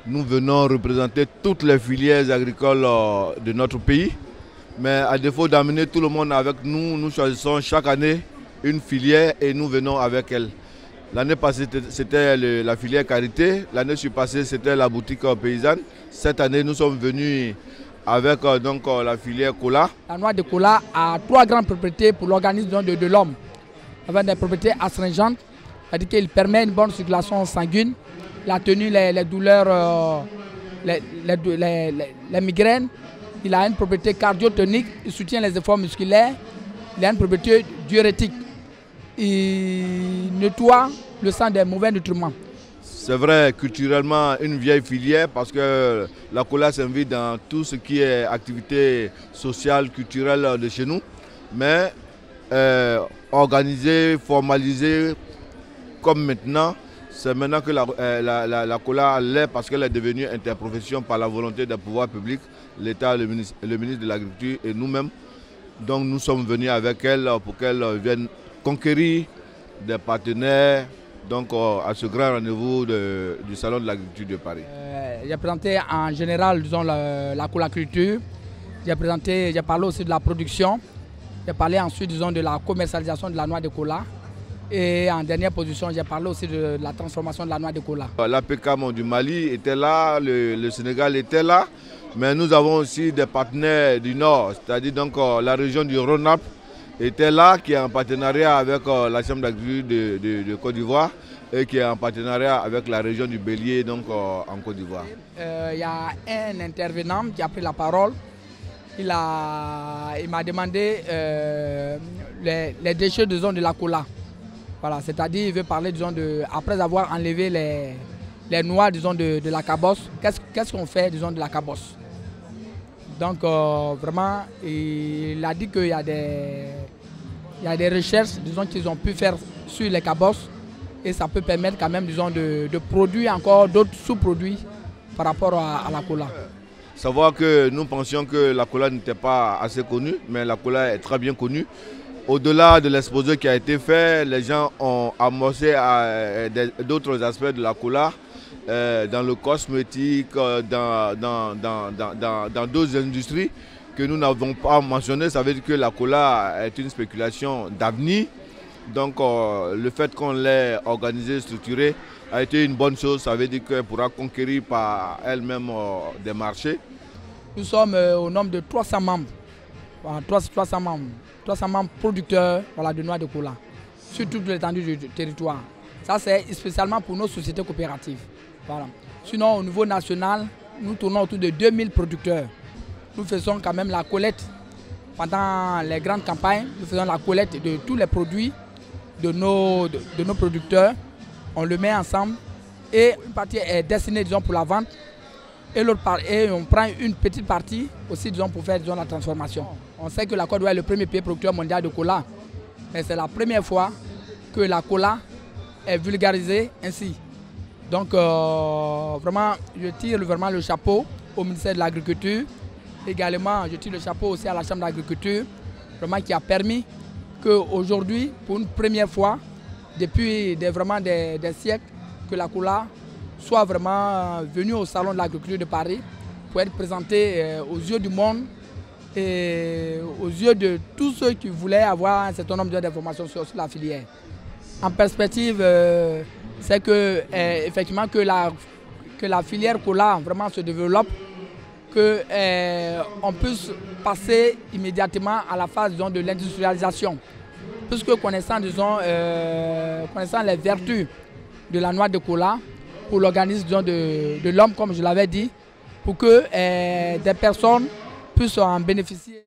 Nous venons représenter toutes les filières agricoles de notre pays, mais à défaut d'amener tout le monde avec nous, nous choisissons chaque année une filière et nous venons avec elle. L'année passée, c'était la filière Carité, l'année passée, c'était la boutique paysanne. Cette année, nous sommes venus avec la filière Cola. La noix de cola a 3 grandes propriétés pour l'organisme de l'homme. Avec des propriétés astringentes, c'est-à-dire qu'il permet une bonne circulation sanguine, la tenue, les douleurs, les migraines. Il a une propriété cardiotonique, il soutient les efforts musculaires, il a une propriété diurétique. Il nettoie le sang des mauvais nutriments. C'est vrai, culturellement, une vieille filière parce que la cola s'invite dans tout ce qui est activité sociale, culturelle de chez nous. Mais organisée, formalisée comme maintenant, c'est maintenant que la cola l'est parce qu'elle est devenue interprofession par la volonté des pouvoirs publics, l'État, le ministre de l'Agriculture et nous-mêmes. Donc nous sommes venus avec elle pour qu'elle vienne conquérir des partenaires à ce grand rendez-vous du Salon de l'Agriculture de Paris. J'ai présenté en général disons, la colaculture, j'ai parlé aussi de la production, j'ai parlé ensuite disons, de la commercialisation de la noix de cola. Et en dernière position, j'ai parlé aussi de la transformation de la noix de cola. L'APCAM du Mali était là, le Sénégal était là, mais nous avons aussi des partenaires du Nord, c'est-à-dire la région du Rhône-Alpes était là, qui est en partenariat avec la Chambre d'agriculture de Côte d'Ivoire et qui est en partenariat avec la région du Bélier en Côte d'Ivoire. Il y a un intervenant qui a pris la parole. Il m'a demandé les déchets de la cola. Voilà, c'est-à-dire il veut parler après avoir enlevé les noix de la cabosse, qu'est-ce qu'on fait de la cabosse. Donc vraiment, il a dit qu'il y a des recherches qu'ils ont pu faire sur les cabosses et ça peut permettre quand même de produire encore d'autres sous-produits par rapport à la cola. Savoir que nous pensions que la cola n'était pas assez connue, mais la cola est très bien connue. Au-delà de l'exposé qui a été fait, les gens ont amorcé d'autres aspects de la cola, dans le cosmétique, dans d'autres industries que nous n'avons pas mentionnées. Ça veut dire que la cola est une spéculation d'avenir. Donc le fait qu'on l'ait organisée, structurée, a été une bonne chose. Ça veut dire qu'elle pourra conquérir par elle-même des marchés. Nous sommes au nombre de 300 membres. 300 membres producteurs de noix de cola sur toute l'étendue du territoire. Ça, c'est spécialement pour nos sociétés coopératives. Voilà. Sinon, au niveau national, nous tournons autour de 2000 producteurs. Nous faisons quand même la collecte. Pendant les grandes campagnes, nous faisons la collecte de tous les produits de nos producteurs. On le met ensemble et une partie est destinée pour la vente. Et l'autre partie, on prend une petite partie aussi pour faire la transformation. On sait que la Côte d'Ivoire est le premier pays producteur mondial de cola. Mais c'est la première fois que la cola est vulgarisée ainsi. Donc vraiment, je tire vraiment le chapeau au ministère de l'Agriculture. Également, je tire le chapeau aussi à la Chambre d'agriculture, vraiment qui a permis qu'aujourd'hui, pour une première fois, depuis vraiment des siècles, que la cola soit vraiment venue au Salon de l'Agriculture de Paris pour être présentée aux yeux du monde et aux yeux de tous ceux qui voulaient avoir un certain nombre d'informations sur la filière. En perspective, c'est que effectivement que la filière cola vraiment se développe, qu'on puisse passer immédiatement à la phase de l'industrialisation. Puisque connaissant les vertus de la noix de cola pour l'organisme de l'homme, comme je l'avais dit, pour que des personnes puissent en bénéficier.